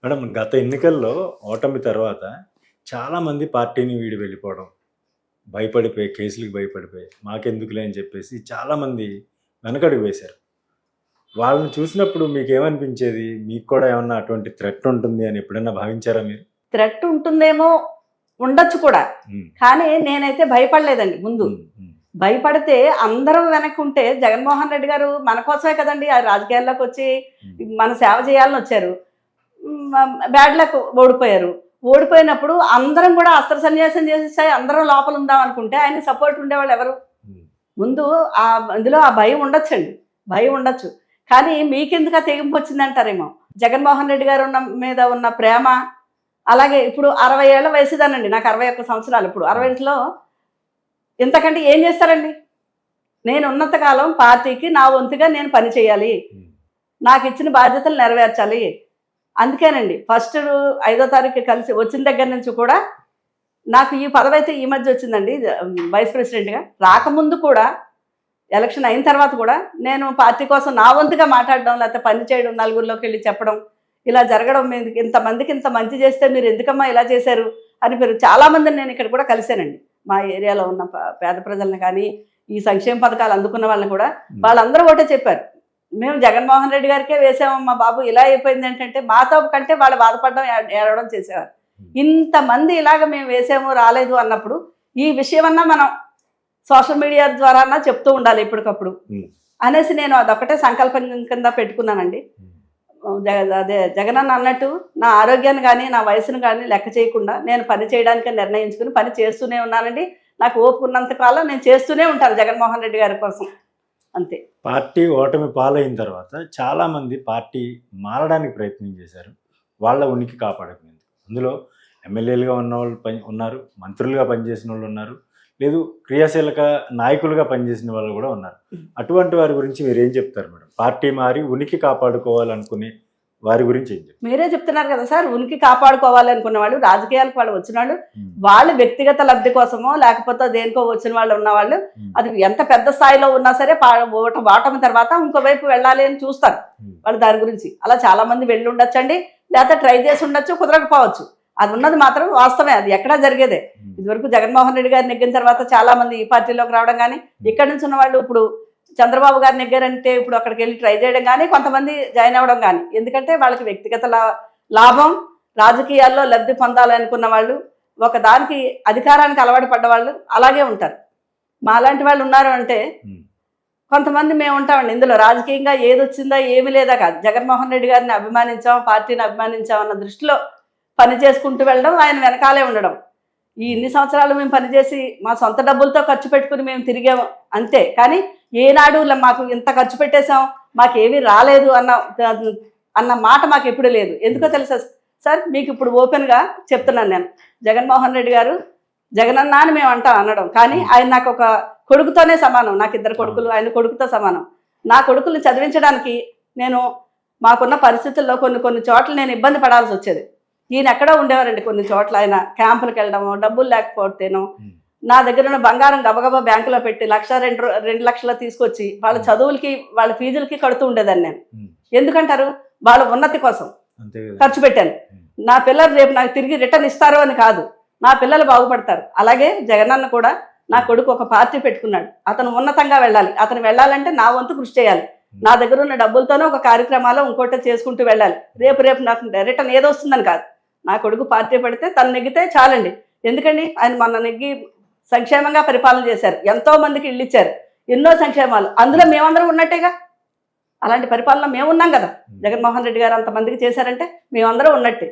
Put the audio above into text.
Madam గత ఎన్నికల్లో ఓటమి తర్వాత చాలామంది పార్టీని వీడి వెళ్ళిపోవడం, భయపడిపోయి కేసులకి భయపడిపోయి మాకెందుకులే అని చెప్పేసి చాలామంది వెనకడుగు వేశారు. వాళ్ళని చూసినప్పుడు మీకేమనిపించేది? మీకు కూడా ఏమన్నా అటువంటి థ్రెట్ ఉంటుంది అని ఎప్పుడైనా భావించారా మీరు? థ్రెట్ ఉంటుందేమో, ఉండొచ్చు కూడా. కానీ నేనైతే భయపడలేదండి ముందు. భయపడితే అందరం వెనక్కుంటే జగన్మోహన్ రెడ్డి గారు మన కోసమే కదండి ఆ రాజకీయాల్లోకి వచ్చి మన సేవ చేయాలని వచ్చారు. బ్యాడ్ లక్ ఓడిపోయారు. ఓడిపోయినప్పుడు అందరం కూడా అస్త్ర సన్యాసం చేసేసాయి, అందరం లోపల ఉందాం అనుకుంటే ఆయన సపోర్ట్ ఉండేవాళ్ళు ఎవరు? ముందు అందులో ఆ భయం ఉండొచ్చండి, భయం ఉండొచ్చు. కానీ మీకెందుకు తెగింపు వచ్చిందంటారేమో. జగన్మోహన్ రెడ్డి గారు మీద ఉన్న ప్రేమ, అలాగే ఇప్పుడు 60 ఏళ్ల వయసుదానండి, నాకు 61 సంవత్సరాలు. ఇప్పుడు 60లో ఇంతకంటే ఏం చేస్తారండి? నేను ఉన్నంతకాలం పార్టీకి నా వంతుగా నేను పని చేయాలి, నాకు ఇచ్చిన బాధ్యతలు నెరవేర్చాలి. అందుకేనండి ఫస్ట్ 5వ తారీఖు కలిసి వచ్చిన దగ్గర నుంచి కూడా నాకు ఈ పదవి అయితే ఈ మధ్య వచ్చిందండి, వైస్ ప్రెసిడెంట్గా. రాకముందు కూడా, ఎలక్షన్ అయిన తర్వాత కూడా నేను పార్టీ కోసం నా వంతుగా మాట్లాడడం, లేకపోతే పని చేయడం, నలుగురిలోకి వెళ్ళి చెప్పడం, ఇలా జరగడం. మీద ఇంతమందికి ఇంత మంచి చేస్తే మీరు ఎందుకమ్మా ఇలా చేశారు అని మీరు చాలామందిని నేను ఇక్కడ కూడా కలిశానండి. మా ఏరియాలో ఉన్న పేద ప్రజలను కానీ, ఈ సంక్షేమ పథకాలు అందుకున్న వాళ్ళని కూడా వాళ్ళందరూ ఒకటే చెప్పారు, మేము జగన్మోహన్ రెడ్డి గారికే వేసామమ్మా బాబు, ఇలా అయిపోయింది ఏంటంటే మాతో కంటే వాళ్ళు బాధపడడం, ఏడవడం చేసేవారు. ఇంతమంది ఇలాగ మేము వేసాము రాలేదు అన్నప్పుడు ఈ విషయమన్నా మనం సోషల్ మీడియా ద్వారా చెప్తూ ఉండాలి ఎప్పటికప్పుడు అనేసి నేను అదొకటే సంకల్పం కింద పెట్టుకున్నానండి. అదే జగనన్న అన్నట్టు నా ఆరోగ్యాన్ని కానీ నా వయసును కానీ లెక్క చేయకుండా నేను పని చేయడానికి నిర్ణయించుకుని పని చేస్తూనే ఉన్నానండి. నాకు ఓపిక ఉన్నంత కాలం నేను చేస్తూనే ఉంటాను జగన్మోహన్ రెడ్డి గారి కోసం, అంతే. పార్టీ ఓటమి పాలైన తర్వాత చాలామంది పార్టీ మారడానికి ప్రయత్నం చేశారు, వాళ్ళ ఉనికి కాపాడుకునేందుకు. అందులో ఎమ్మెల్యేలుగా ఉన్న వాళ్ళు ఉన్నారు, మంత్రులుగా పనిచేసిన వాళ్ళు ఉన్నారు, లేదు క్రియాశీలక నాయకులుగా పనిచేసిన వాళ్ళు కూడా ఉన్నారు. అటువంటి వారి గురించి మీరు ఏం చెప్తారు మేడం? పార్టీ మారి ఉనికి కాపాడుకోవాలనుకునే వారి గురించి ఏం చెప్తారు? మీరే చెప్తున్నారు కదా సార్, ఉనికి కాపాడుకోవాలనుకున్న వాళ్ళు, రాజకీయాలకు వాళ్ళు వచ్చిన వాళ్ళు, వాళ్ళు వ్యక్తిగత లబ్ధి కోసమో లేకపోతే దేనికో వచ్చిన వాళ్ళు ఉన్నవాళ్ళు, అది ఎంత పెద్ద స్థాయిలో ఉన్నా సరే ఓటమి తర్వాత ఇంకోవైపు వెళ్ళాలి అని చూస్తారు వాళ్ళు. దాని గురించి అలా చాలా మంది వెళ్ళి ఉండొచ్చండి, లేకపోతే ట్రై చేసి ఉండొచ్చు, కుదరకపోవచ్చు. అది ఉన్నది మాత్రం వాస్తవమే, అది ఎక్కడా జరిగేదే. ఇదివరకు జగన్మోహన్ రెడ్డి గారు నెగ్గిన తర్వాత చాలా మంది ఈ పార్టీలోకి రావడం కానీ, ఇక్కడి నుంచి ఉన్న వాళ్ళు ఇప్పుడు చంద్రబాబు గారు నెగ్గారంటే ఇప్పుడు అక్కడికి వెళ్ళి ట్రై చేయడం కానీ, కొంతమంది జాయిన్ అవ్వడం కానీ. ఎందుకంటే వాళ్ళకి వ్యక్తిగత లాభం, రాజకీయాల్లో లబ్ధి పొందాలనుకున్న వాళ్ళు, ఒక దానికి అధికారానికి అలవాటు పడ్డవాళ్ళు అలాగే ఉంటారు. మా లాంటి వాళ్ళు ఉన్నారు అంటే కొంతమంది మేము ఉంటామండి. ఇందులో రాజకీయంగా ఏది వచ్చిందా ఏమీ లేదా కాదు, జగన్మోహన్ రెడ్డి గారిని అభిమానించాం, పార్టీని అభిమానించాం అన్న దృష్టిలో పని చేసుకుంటూ వెళ్ళడం, ఆయన వెనకాలే ఉండడం. ఈ ఇన్ని సంవత్సరాలు మేము పనిచేసి మా సొంత డబ్బులతో ఖర్చు పెట్టుకుని మేము తిరిగాము అంతే. కానీ ఏనాడు మాకు ఇంత ఖర్చు పెట్టేశాం, మాకేమీ రాలేదు అన్న మాట మాకు ఎప్పుడు లేదు. ఎందుకో తెలుసా సార్, మీకు ఇప్పుడు ఓపెన్గా చెప్తున్నాను నేను. జగన్మోహన్ రెడ్డి గారు జగనన్న అని మేము అనడం, కానీ ఆయన నాకు ఒక కొడుకుతోనే సమానం. నాకు 2 కొడుకులు, ఆయన కొడుకుతో సమానం. నా కొడుకుల్ని చదివించడానికి నేను మాకున్న పరిస్థితుల్లో కొన్ని చోట్ల నేను ఇబ్బంది పడాల్సి వచ్చేది. ఈయన ఎక్కడో ఉండేవారండి కొన్ని చోట్ల. ఆయన క్యాంపులకు వెళ్ళడము, డబ్బులు లేకపోతేనో నా దగ్గర ఉన్న బంగారం గబగబా బ్యాంకులో పెట్టి 1-2 లక్షలు తీసుకొచ్చి వాళ్ళ చదువులకి, వాళ్ళ ఫీజులకి కడుతూ ఉండేదాన్ని నేను. ఎందుకంటారు? వాళ్ళ ఉన్నతి కోసం ఖర్చు పెట్టాను. నా పిల్లలు రేపు నాకు తిరిగి రిటర్న్ ఇస్తారు అని కాదు, నా పిల్లలు బాగుపడతారు. అలాగే జగనన్న కూడా నా కొడుకు ఒక పార్టీ పెట్టుకున్నాడు, అతను ఉన్నతంగా వెళ్ళాలి. అతను వెళ్ళాలంటే నా వంతు కృషి చేయాలి. నా దగ్గర ఉన్న డబ్బులతోనే ఒక కార్యక్రమాలు ఇంకోటి చేసుకుంటూ వెళ్ళాలి. రేపు నాకు రిటర్న్ ఏదో వస్తుందని కాదు. నా కొడుకు పార్టీ పెడితే తను నెగ్గితే చాలండి. ఎందుకండి, ఆయన మొన్న నెగ్గి సంక్షేమంగా పరిపాలన చేశారు, ఎంతో మందికి ఇళ్ళు ఇచ్చారు, ఎన్నో సంక్షేమాలు. అందులో మేమందరం ఉన్నట్టేగా. అలాంటి పరిపాలన మేము ఉన్నాం కదా. జగన్మోహన్ రెడ్డి గారు అంతమందికి చేశారంటే మేమందరం ఉన్నట్టే.